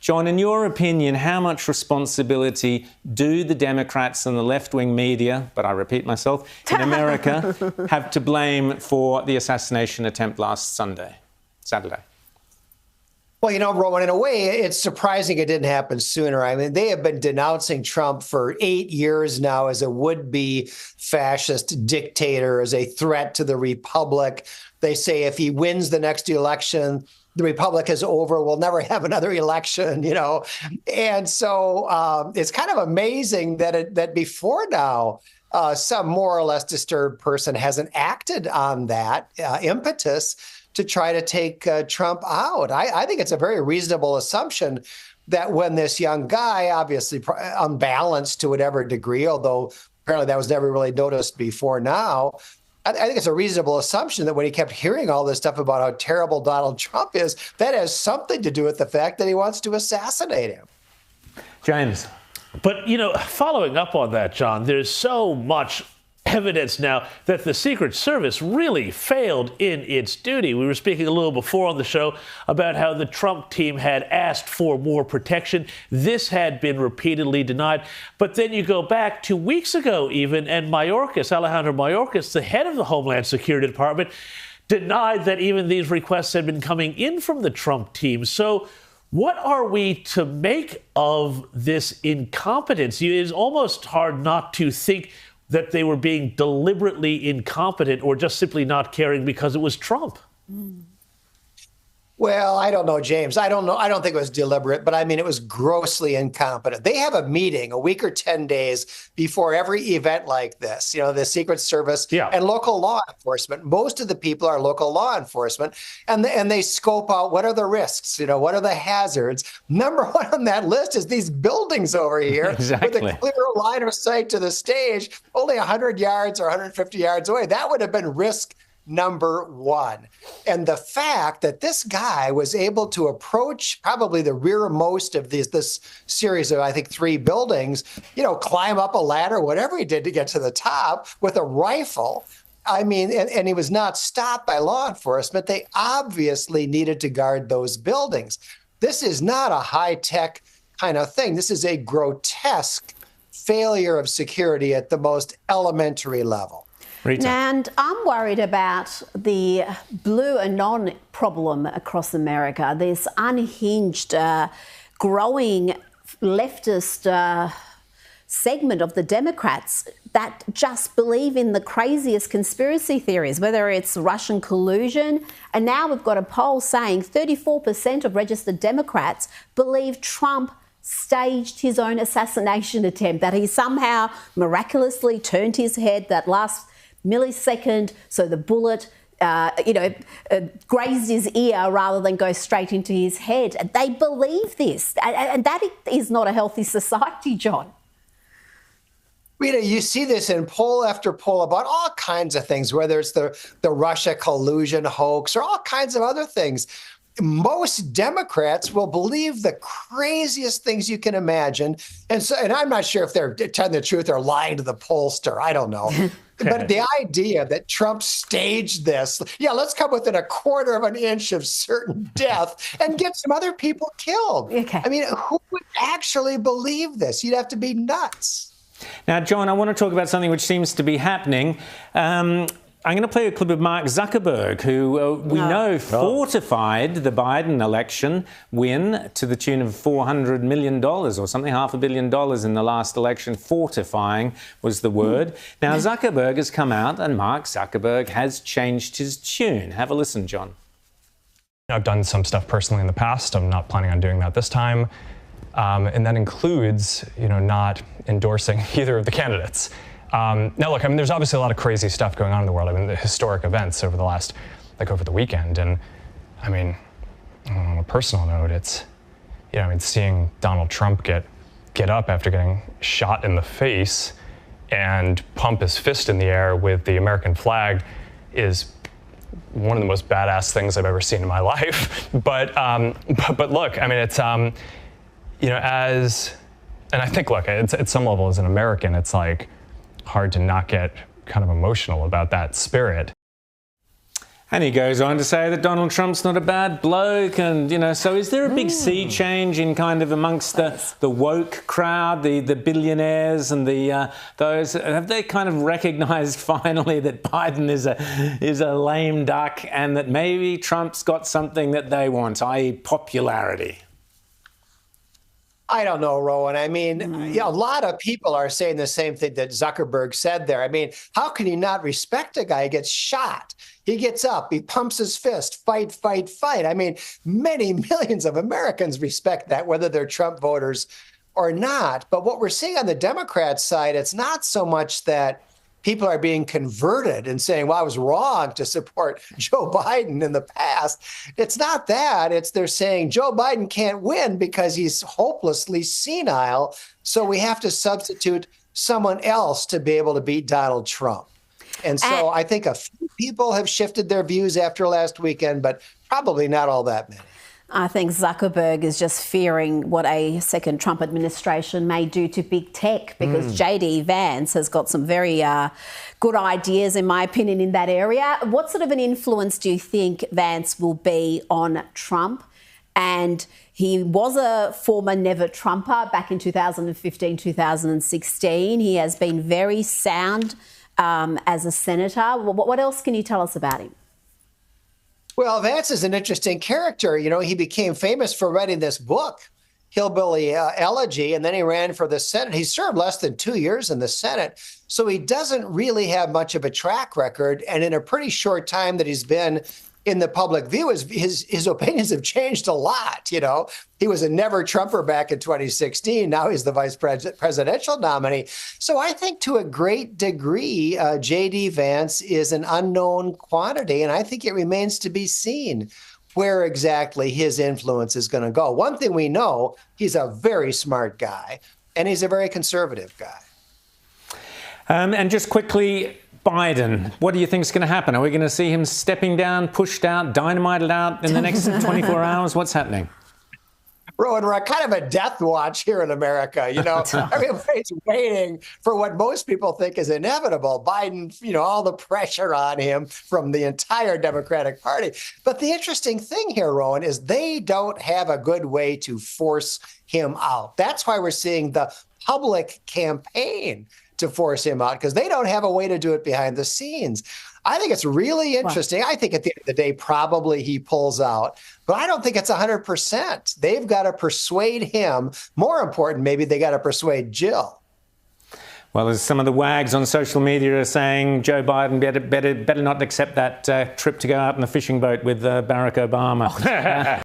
John, in your opinion, how much responsibility do the Democrats and the left-wing media, but I repeat myself, in America, have to blame for the assassination attempt last Saturday? Well, you know, Rowan, in a way, it's surprising it didn't happen sooner. I mean, they have been denouncing Trump for 8 years now as a would-be fascist dictator, as a threat to the republic. They say if he wins the next election, the republic is over. We'll never have another election, you know. And so it's kind of amazing that before now, some more or less disturbed person hasn't acted on that impetus to try to take Trump out. I think it's a very reasonable assumption that when this young guy, obviously unbalanced to whatever degree, although apparently that was never really noticed before now, I think it's a reasonable assumption that when he kept hearing all this stuff about how terrible Donald Trump is, that has something to do with the fact that he wants to assassinate him. James. But, you know, following up on that, John, there's so much evidence now that the Secret Service really failed in its duty. We were speaking a little before on the show about how the Trump team had asked for more protection. This had been repeatedly denied. But then you go back 2 weeks ago even, and Alejandro Mayorkas, the head of the Homeland Security Department, denied that even these requests had been coming in from the Trump team. So what are we to make of this incompetence? It is almost hard not to think that they were being deliberately incompetent or just simply not caring because it was Trump. Well, I don't know, James. I don't know. I don't think it was deliberate, but I mean, it was grossly incompetent. They have a meeting a week or 10 days before every event like this, you know, the Secret Service and local law enforcement. Most of the people are local law enforcement, and they scope out what are the risks, you know, what are the hazards. Number one on that list is these buildings over here Exactly. with a clear line of sight to the stage, only 100 yards or 150 yards away. That would have been risk number one. And the fact that this guy was able to approach probably the rearmost of this series of, I think, 3 buildings, you know, climb up a ladder, whatever he did to get to the top with a rifle. I mean, and he was not stopped by law enforcement. They obviously needed to guard those buildings. This is not a high-tech kind of thing. This is a grotesque failure of security at the most elementary level. Rita. And I'm worried about the blue anon problem across America, this unhinged, growing leftist segment of the Democrats that just believe in the craziest conspiracy theories, whether it's Russian collusion. And now we've got a poll saying 34% of registered Democrats believe Trump staged his own assassination attempt, that he somehow miraculously turned his head that last millisecond, so the bullet, grazed his ear rather than go straight into his head. They believe this, and that is not a healthy society, John. Rita, you see this in poll after poll about all kinds of things, whether it's the Russia collusion hoax or all kinds of other things. Most Democrats will believe the craziest things you can imagine. And I'm not sure if they're telling the truth or lying to the pollster. I don't know. But the idea that Trump staged this, let's come within a quarter of an inch of certain death and get some other people killed. Okay. I mean, who would actually believe this? You'd have to be nuts. Now, John, I want to talk about something which seems to be happening. I'm going to play a clip of Mark Zuckerberg, who we know fortified the Biden election win to the tune of $400 million or something, $500 million in the last election. Fortifying was the word. Now, Zuckerberg has come out, and Mark Zuckerberg has changed his tune. Have a listen, John. I've done some stuff personally in the past. I'm not planning on doing that this time. And that includes, not endorsing either of the candidates. Now, look, I mean, there's obviously a lot of crazy stuff going on in the world. I mean, the historic events over over the weekend. And I mean, on a personal note, it's, seeing Donald Trump get up after getting shot in the face and pump his fist in the air with the American flag is one of the most badass things I've ever seen in my life. But look, I mean, it's, and I think, look, it's, at some level as an American, it's like, hard to not get kind of emotional about that spirit. And he goes on to say that Donald Trump's not a bad bloke. And, so is there a big sea change in kind of amongst the woke crowd, the billionaires and those? Have they kind of recognised finally that Biden is a lame duck and that maybe Trump's got something that they want, i.e. popularity? I don't know, Rowan. I mean, a lot of people are saying the same thing that Zuckerberg said there. I mean, how can you not respect a guy? He gets shot. He gets up. He pumps his fist. Fight, fight, fight. I mean, many millions of Americans respect that, whether they're Trump voters or not. But what we're seeing on the Democrat side, it's not so much that people are being converted and saying, well, I was wrong to support Joe Biden in the past. It's not that. It's they're saying Joe Biden can't win because he's hopelessly senile. So we have to substitute someone else to be able to beat Donald Trump. And so I think a few people have shifted their views after last weekend, but probably not all that many. I think Zuckerberg is just fearing what a second Trump administration may do to big tech, because JD Vance has got some very good ideas, in my opinion, in that area. What sort of an influence do you think Vance will be on Trump? And he was a former never Trumper back in 2015, 2016. He has been very sound as a senator. What else can you tell us about him? Well, Vance is an interesting character. He became famous for writing this book, Hillbilly Elegy, and then he ran for the Senate. He served less than 2 years in the Senate, so he doesn't really have much of a track record. And in a pretty short time that he's been in the public view, his opinions have changed a lot. He was a never Trumper back in 2016. Now he's the vice presidential nominee. So I think to a great degree, J.D. Vance is an unknown quantity, and I think it remains to be seen where exactly his influence is going to go. One thing we know, he's a very smart guy, and he's a very conservative guy. And just quickly, Biden, what do you think is going to happen? Are we going to see him stepping down, pushed out, dynamited out in the next 24 hours? What's happening? Rowan, we're kind of a death watch here in America. Everybody's waiting for what most people think is inevitable. Biden, all the pressure on him from the entire Democratic Party. But the interesting thing here, Rowan, is they don't have a good way to force him out. That's why we're seeing the public campaign to force him out, because they don't have a way to do it behind the scenes. I think it's really interesting. I think at the end of the day, probably he pulls out, but I don't think it's 100%. They've got to persuade him. More important, maybe they got to persuade Jill. Well, as some of the wags on social media are saying, Joe Biden better not accept that trip to go out in the fishing boat with Barack Obama.